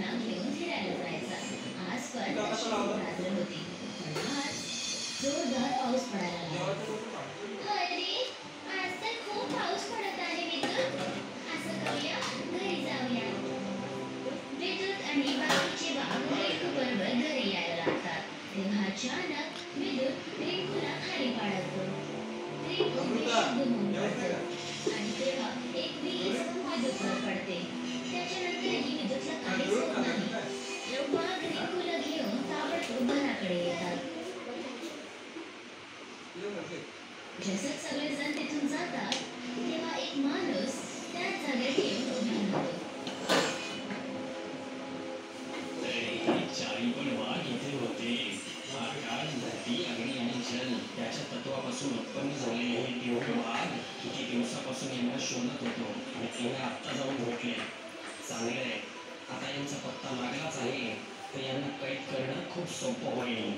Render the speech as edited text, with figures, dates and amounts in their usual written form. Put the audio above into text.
रिंकूला घेऊन फिरायला जायचा. आज पण तशी रात्र होती. पण आज जोरदार पाऊस पडायला लागला. अरे, आज तर खूप पाऊस पडत आहे विद्युत. असं करूया, घरी जाऊया. विद्युत आणि बाकीचे वाघ रिंकूबरोबर घरी यायला लागतात. तेव्हा अचानक विद्युत रिंकूला खाली पाडतो. रिंकू बेशुद्ध होऊन पडतो आणि तेव्हा एक वीज विद्युतवर पडते. त्याच्यानंतरही विद्युतला काहीच होत नाही. वाघ रिंकूला घेऊन ताबडतोब घराकडे येतात. जसं सगळेजण तिथून जातात तेव्हा एक माणूस त्याच जागेत येऊन उभा राहतो. चारी पण वाघ इथे होते. आकाश, धरती, अग्नी आणि जल याच्या तत्वापासून उत्पन्न झालेले हे दिव्य वाघ किती दिवसापासून यांना शोधत होतो आणि तिने आत्ता जाऊन भेटले. चांगलंय, आता यांचा पत्ता लागलाच आहे तर यांना कैद करणं खूप सोपं होईल.